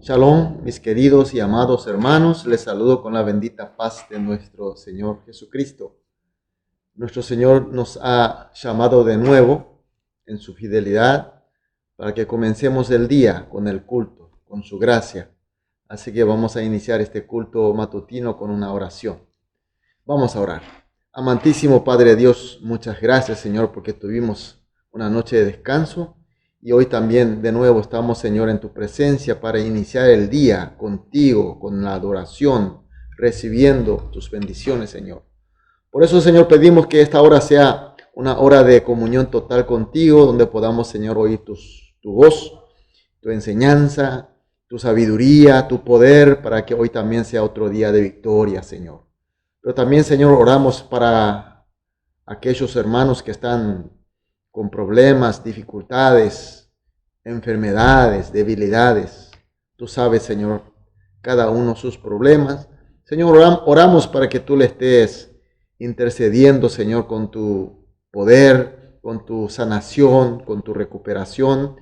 Shalom, mis queridos y amados hermanos, les saludo con la bendita paz de nuestro Señor Jesucristo. Nuestro Señor nos ha llamado de nuevo en su fidelidad para que comencemos el día con el culto, con su gracia. Así que vamos a iniciar este culto matutino con una oración. Vamos a orar. Amantísimo Padre Dios, muchas gracias, Señor, porque tuvimos una noche de descanso. Y hoy también de nuevo estamos, Señor, en tu presencia para iniciar el día contigo, con la adoración, recibiendo tus bendiciones, Señor. Por eso, Señor, pedimos que esta hora sea una hora de comunión total contigo, donde podamos, Señor, oír tu voz, tu enseñanza, tu sabiduría, tu poder, para que hoy también sea otro día de victoria, Señor. Pero también, Señor, oramos para aquellos hermanos que están con problemas, dificultades, enfermedades, debilidades. Tú sabes, Señor, cada uno sus problemas. Señor, oramos para que tú le estés intercediendo, Señor, con tu poder, con tu sanación, con tu recuperación.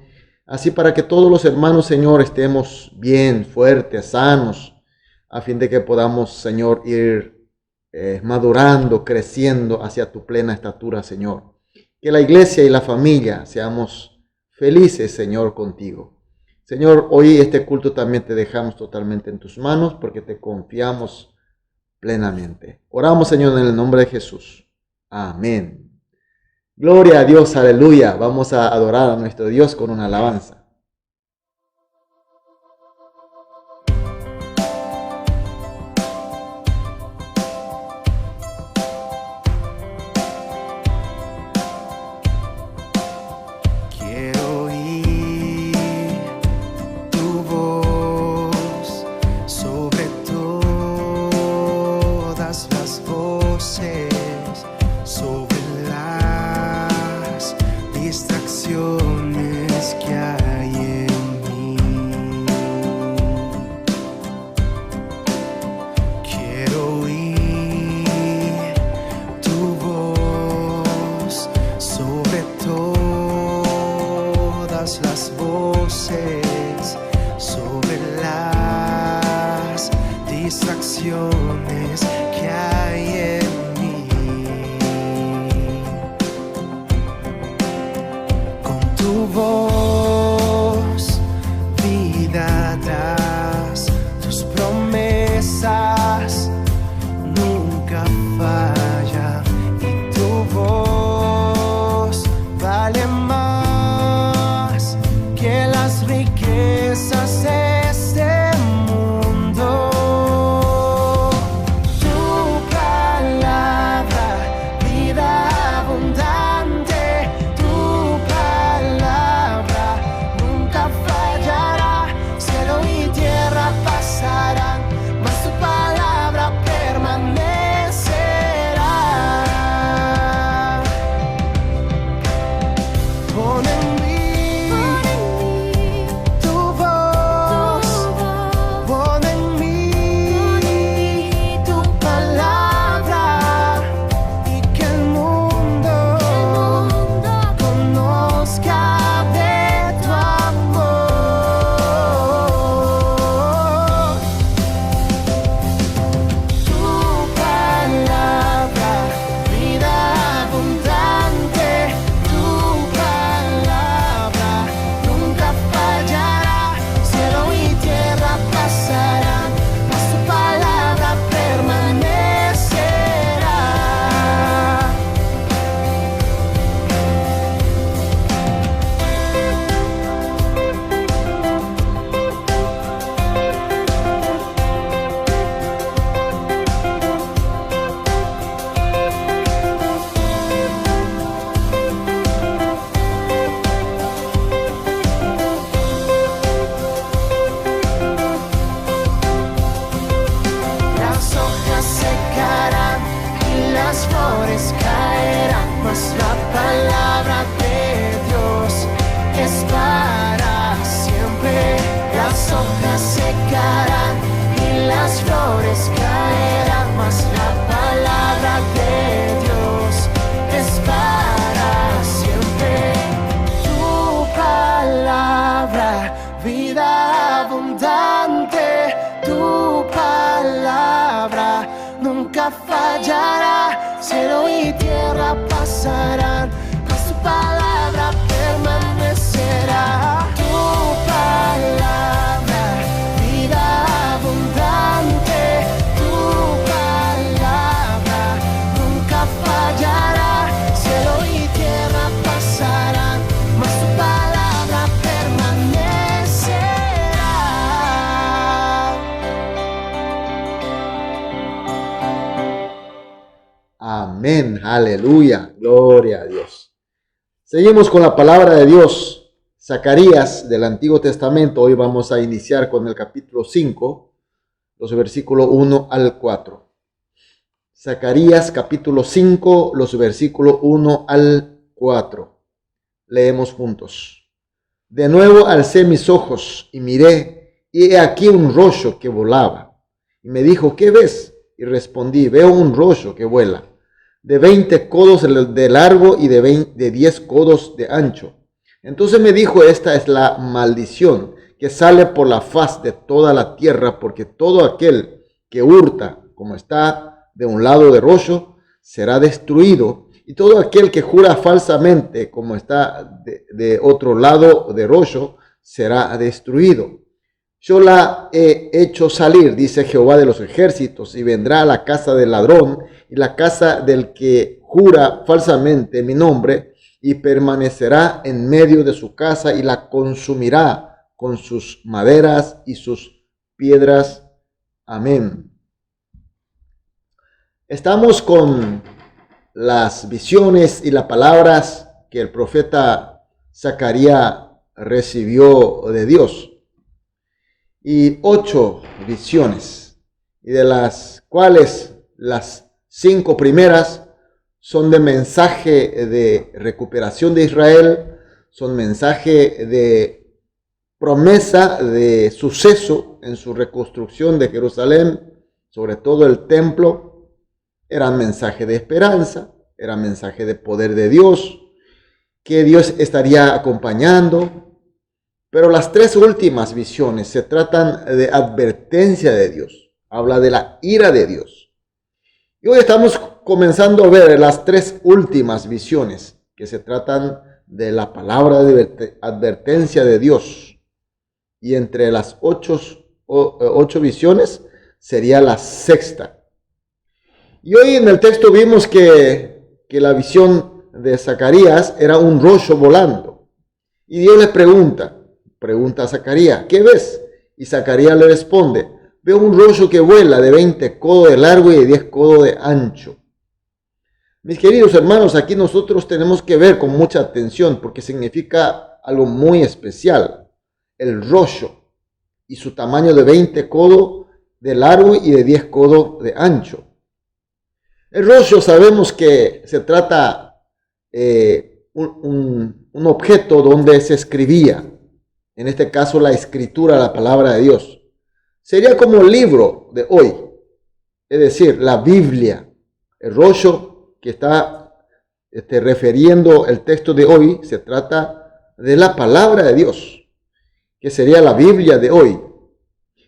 Así para que todos los hermanos, Señor, estemos bien, fuertes, sanos, a fin de que podamos, Señor, ir madurando, creciendo hacia tu plena estatura, Señor. Que la iglesia y la familia seamos felices, Señor, contigo. Señor, hoy este culto también te dejamos totalmente en tus manos porque te confiamos plenamente. Oramos, Señor, en el nombre de Jesús. Amén. Gloria a Dios, aleluya. Vamos a adorar a nuestro Dios con una alabanza. vida abundante. Tu palabra nunca fallará. Cielo y tierra pasarán, mas tu palabra permanecerá. Tu palabra, vida abundante. Tu palabra nunca fallará. Cielo y tierra pasarán, mas tu palabra permanecerá. Amén, aleluya, gloria a Dios. Seguimos con la palabra de Dios, Zacarías del Antiguo Testamento. Hoy vamos a iniciar con el capítulo 5, los versículos 1 al 4. Zacarías capítulo 5, los versículos 1 al 4. Leemos juntos. De nuevo alcé mis ojos y miré, y he aquí un rollo que volaba. Y me dijo, ¿qué ves? Y respondí, veo un rollo que vuela, de 20 codos de largo y de 10 codos de ancho. Entonces me dijo, esta es la maldición que sale por la faz de toda la tierra, porque todo aquel que hurta, como está de un lado de rollo, será destruido, y todo aquel que jura falsamente, como está de otro lado de rollo, será destruido. Yo la he hecho salir, dice Jehová de los ejércitos, y vendrá a la casa del ladrón y la casa del que jura falsamente mi nombre, y permanecerá en medio de su casa y la consumirá con sus maderas y sus piedras. Amén. Estamos con las visiones y las palabras que el profeta Zacarías recibió de Dios. Y 8 visiones, y de las cuales las 5 primeras son de mensaje de recuperación de Israel, son mensaje de promesa de suceso en su reconstrucción de Jerusalén, sobre todo el templo. Eran mensaje de esperanza, era mensaje de poder de Dios, que Dios estaría acompañando. Pero las 3 últimas visiones se tratan de advertencia de Dios. Habla de la ira de Dios. Y hoy estamos comenzando a ver las 3 últimas visiones que se tratan de la palabra de advertencia de Dios. Y entre las 8 visiones sería la 6ª. Y hoy en el texto vimos que la visión de Zacarías era un rollo volando. Y Dios le pregunta a Zacarías, ¿qué ves? Y Zacarías le responde, veo un rollo que vuela de 20 codos de largo y de 10 codos de ancho. Mis queridos hermanos, aquí nosotros tenemos que ver con mucha atención porque significa algo muy especial. El rollo y su tamaño de 20 codos de largo y de 10 codos de ancho. El rollo sabemos que se trata un objeto donde se escribía. En este caso, la escritura, la palabra de Dios. Sería como el libro de hoy, es decir, la Biblia. El rollo que está refiriendo el texto de hoy se trata de la palabra de Dios, que sería la Biblia de hoy.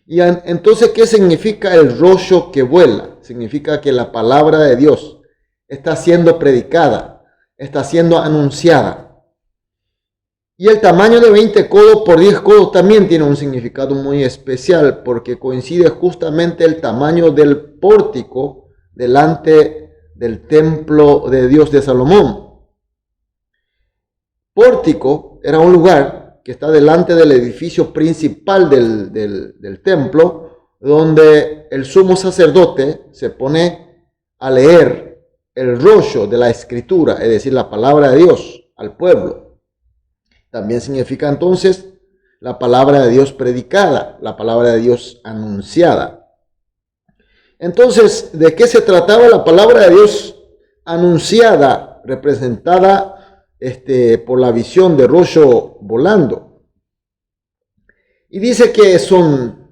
Y entonces, ¿qué significa el rollo que vuela? Significa que la palabra de Dios está siendo predicada, está siendo anunciada. Y el tamaño de 20 codos por 10 codos también tiene un significado muy especial porque coincide justamente el tamaño del pórtico delante del templo de Dios de Salomón. Pórtico era un lugar que está delante del edificio principal del templo, donde el sumo sacerdote se pone a leer el rollo de la escritura, es decir, la palabra de Dios al pueblo. También significa entonces la palabra de Dios predicada, la palabra de Dios anunciada. Entonces, ¿de qué se trataba la palabra de Dios anunciada, representada por la visión de rollo volando? Y dice que son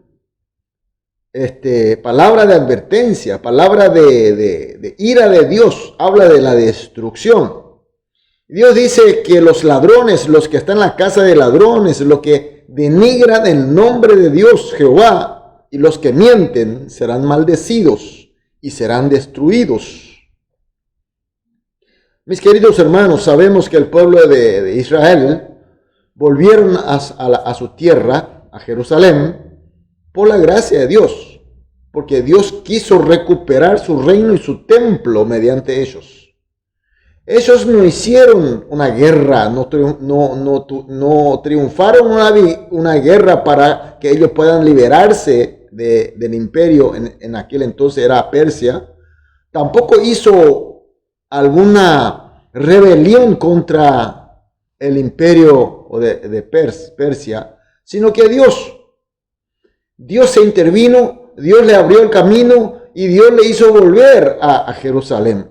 palabra de advertencia, palabra de ira de Dios, habla de la destrucción. Dios dice que los ladrones, los que están en la casa de ladrones, los que denigran el nombre de Dios, Jehová, y los que mienten serán maldecidos y serán destruidos. Mis queridos hermanos, sabemos que el pueblo de Israel volvieron a su tierra, a Jerusalén, por la gracia de Dios, porque Dios quiso recuperar su reino y su templo mediante ellos. Ellos no hicieron una guerra, no triunfaron una guerra para que ellos puedan liberarse del imperio, en aquel entonces era Persia. Tampoco hizo alguna rebelión contra el imperio de Persia, sino que Dios se intervino, Dios le abrió el camino y Dios le hizo volver a Jerusalén.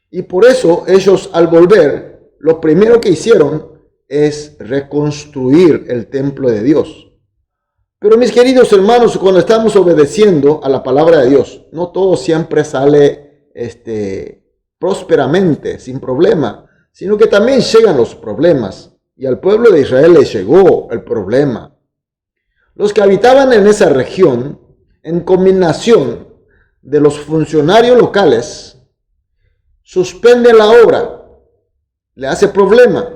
Y por eso ellos, al volver, lo primero que hicieron es reconstruir el templo de Dios. Pero mis queridos hermanos, cuando estamos obedeciendo a la palabra de Dios, no todo siempre sale prósperamente, sin problema, sino que también llegan los problemas. Y al pueblo de Israel le llegó el problema. Los que habitaban en esa región, en combinación de los funcionarios locales, suspenden la obra, le hace problema.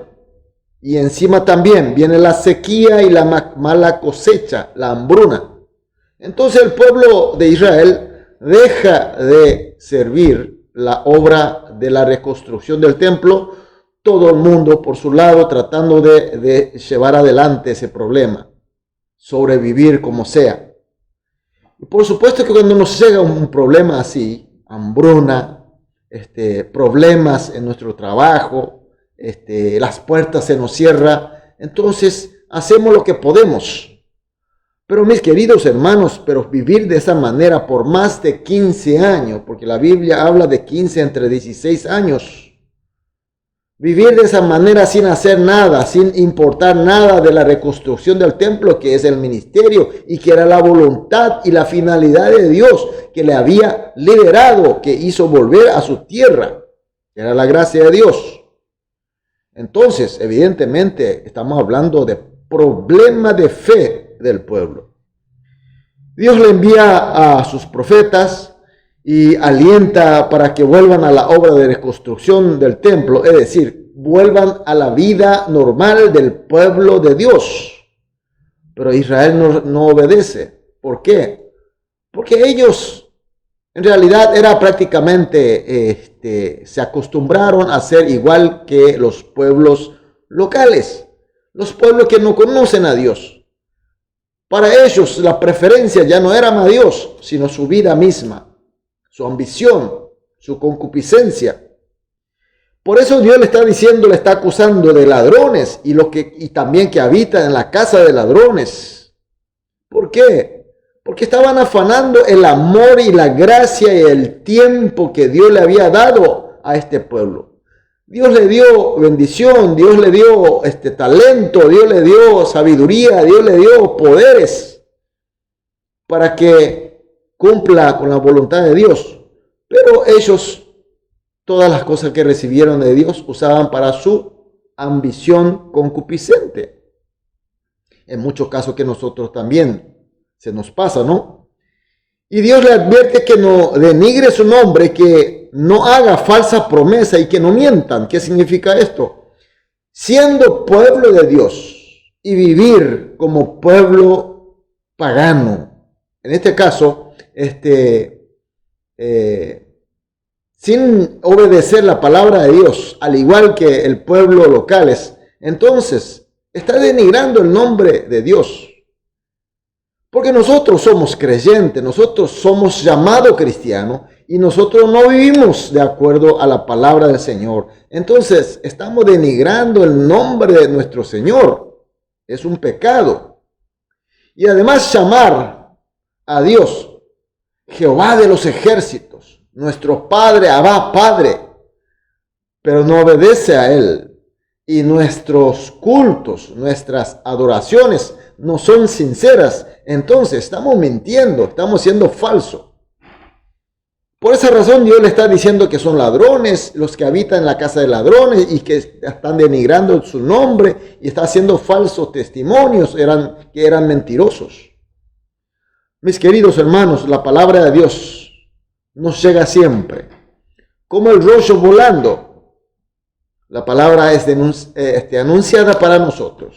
Y encima también viene la sequía y la mala cosecha, la hambruna. Entonces el pueblo de Israel deja de servir la obra de la reconstrucción del templo, todo el mundo por su lado tratando de llevar adelante ese problema, sobrevivir como sea. Y por supuesto que cuando nos llega un problema así, hambruna, problemas en nuestro trabajo, las puertas se nos cierran, entonces hacemos lo que podemos. Pero mis queridos hermanos, vivir de esa manera por más de 15 años, porque la Biblia habla de 15 entre 16 años, vivir de esa manera sin hacer nada, sin importar nada de la reconstrucción del templo, que es el ministerio y que era la voluntad y la finalidad de Dios, que le había liberado, que hizo volver a su tierra, que era la gracia de Dios. Entonces, evidentemente, estamos hablando de problema de fe del pueblo. Dios le envía a sus profetas y alienta para que vuelvan a la obra de reconstrucción del templo, es decir, vuelvan a la vida normal del pueblo de Dios. Pero Israel no obedece. ¿Por qué? Porque ellos en realidad era prácticamente, se acostumbraron a ser igual que los pueblos locales, los pueblos que no conocen a Dios. Para ellos la preferencia ya no era a Dios, sino su vida misma, su ambición, su concupiscencia. Por eso Dios le está diciendo, le está acusando de ladrones y también que habitan en la casa de ladrones. ¿Por qué? Porque estaban afanando el amor y la gracia y el tiempo que Dios le había dado a este pueblo. Dios le dio bendición, Dios le dio talento, Dios le dio sabiduría, Dios le dio poderes para que cumpla con la voluntad de Dios. Pero ellos, todas las cosas que recibieron de Dios, usaban para su ambición concupiscente. En muchos casos que nosotros también se nos pasa, ¿no? Y Dios le advierte que no denigre su nombre, que no haga falsa promesa y que no mientan. ¿Qué significa esto? Siendo pueblo de Dios y vivir como pueblo pagano. En este caso, sin obedecer la palabra de Dios, al igual que el pueblo locales, entonces está denigrando el nombre de Dios. Porque nosotros somos creyentes, nosotros somos llamados cristianos y nosotros no vivimos de acuerdo a la palabra del Señor. Entonces estamos denigrando el nombre de nuestro Señor. Es un pecado. Y además llamar a Dios Jehová de los ejércitos, nuestro Padre, Abba, Padre, pero no obedece a Él. Y nuestros cultos, nuestras adoraciones no son sinceras, entonces estamos mintiendo, estamos siendo falsos. Por esa razón Dios le está diciendo que son ladrones, los que habitan en la casa de ladrones y que están denigrando su nombre y está haciendo falsos testimonios, que eran mentirosos. Mis queridos hermanos, la palabra de Dios nos llega siempre, como el rollo volando. La palabra es anunciada para nosotros.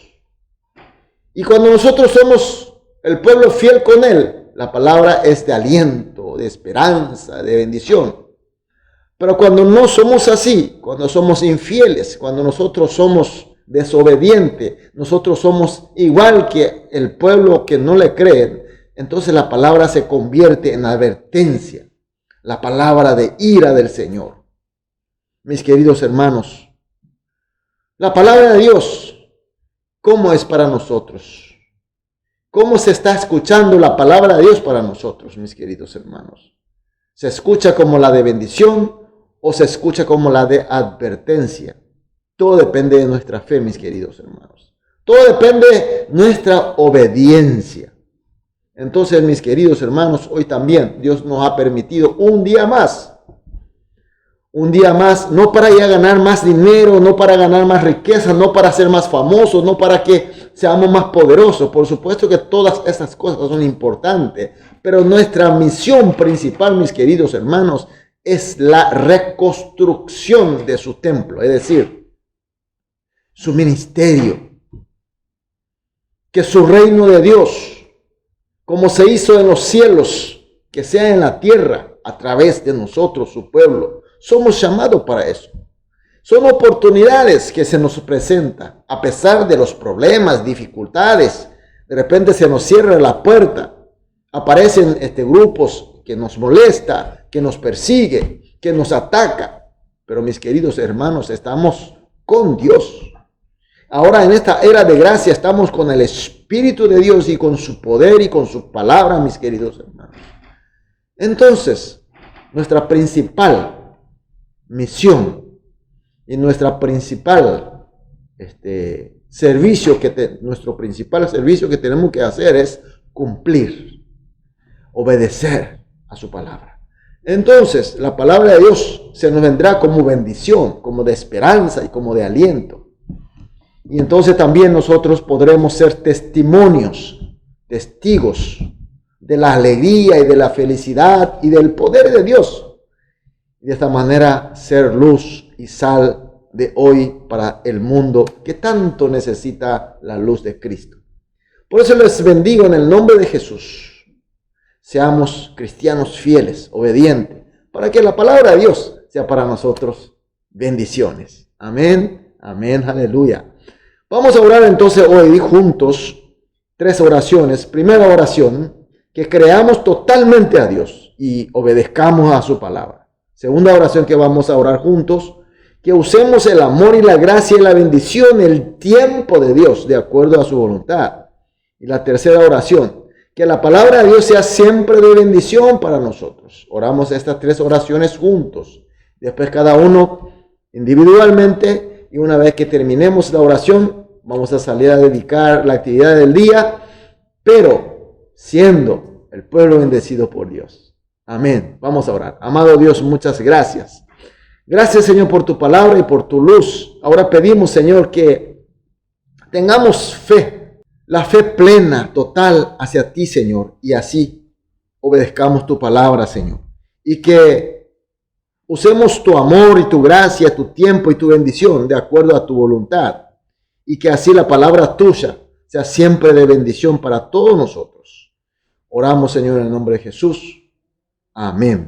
Y cuando nosotros somos el pueblo fiel con Él, la palabra es de aliento, de esperanza, de bendición. Pero cuando no somos así, cuando somos infieles, cuando nosotros somos desobedientes, nosotros somos igual que el pueblo que no le creen, entonces la palabra se convierte en advertencia, la palabra de ira del Señor. Mis queridos hermanos, la palabra de Dios, ¿cómo es para nosotros? ¿Cómo se está escuchando la palabra de Dios para nosotros, mis queridos hermanos? ¿Se escucha como la de bendición o se escucha como la de advertencia? Todo depende de nuestra fe, mis queridos hermanos. Todo depende de nuestra obediencia. Entonces, mis queridos hermanos, hoy también Dios nos ha permitido un día más, no para ir a ganar más dinero, no para ganar más riqueza, no para ser más famosos, no para que seamos más poderosos. Por supuesto que todas esas cosas son importantes, pero nuestra misión principal, mis queridos hermanos, es la reconstrucción de su templo, es decir, su ministerio, que su reino de Dios, como se hizo en los cielos, que sea en la tierra, a través de nosotros, su pueblo. Somos llamados para eso. Son oportunidades que se nos presentan, a pesar de los problemas, dificultades. De repente se nos cierra la puerta. Aparecen grupos que nos molesta, que nos persigue, que nos ataca. Pero mis queridos hermanos, estamos con Dios. Ahora en esta era de gracia estamos con el Espíritu de Dios y con su poder y con su palabra, mis queridos hermanos. Entonces, nuestra principal misión y nuestra principal servicio que tenemos que hacer es cumplir, obedecer a su palabra. Entonces, la palabra de Dios se nos vendrá como bendición, como de esperanza y como de aliento. Y entonces también nosotros podremos ser testigos de la alegría y de la felicidad y del poder de Dios. Y de esta manera ser luz y sal de hoy para el mundo que tanto necesita la luz de Cristo. Por eso les bendigo en el nombre de Jesús. Seamos cristianos fieles, obedientes, para que la palabra de Dios sea para nosotros bendiciones. Amén, amén, aleluya. Vamos a orar entonces hoy juntos 3 oraciones. Primera oración, que creamos totalmente a Dios y obedezcamos a su palabra. Segunda oración que vamos a orar juntos, que usemos el amor y la gracia y la bendición, el tiempo de Dios de acuerdo a su voluntad. Y la tercera oración, que la palabra de Dios sea siempre de bendición para nosotros. Oramos estas 3 oraciones juntos. Después cada uno individualmente. Y una vez que terminemos la oración, vamos a salir a dedicar la actividad del día, pero siendo el pueblo bendecido por Dios. Amén. Vamos a orar. Amado Dios, muchas gracias. Gracias, Señor, por tu palabra y por tu luz. Ahora pedimos, Señor, que tengamos fe, la fe plena, total hacia ti, Señor, y así obedezcamos tu palabra, Señor. Y que usemos tu amor y tu gracia, tu tiempo y tu bendición de acuerdo a tu voluntad. Y que así la palabra tuya sea siempre de bendición para todos nosotros. Oramos, Señor, en el nombre de Jesús. Amén.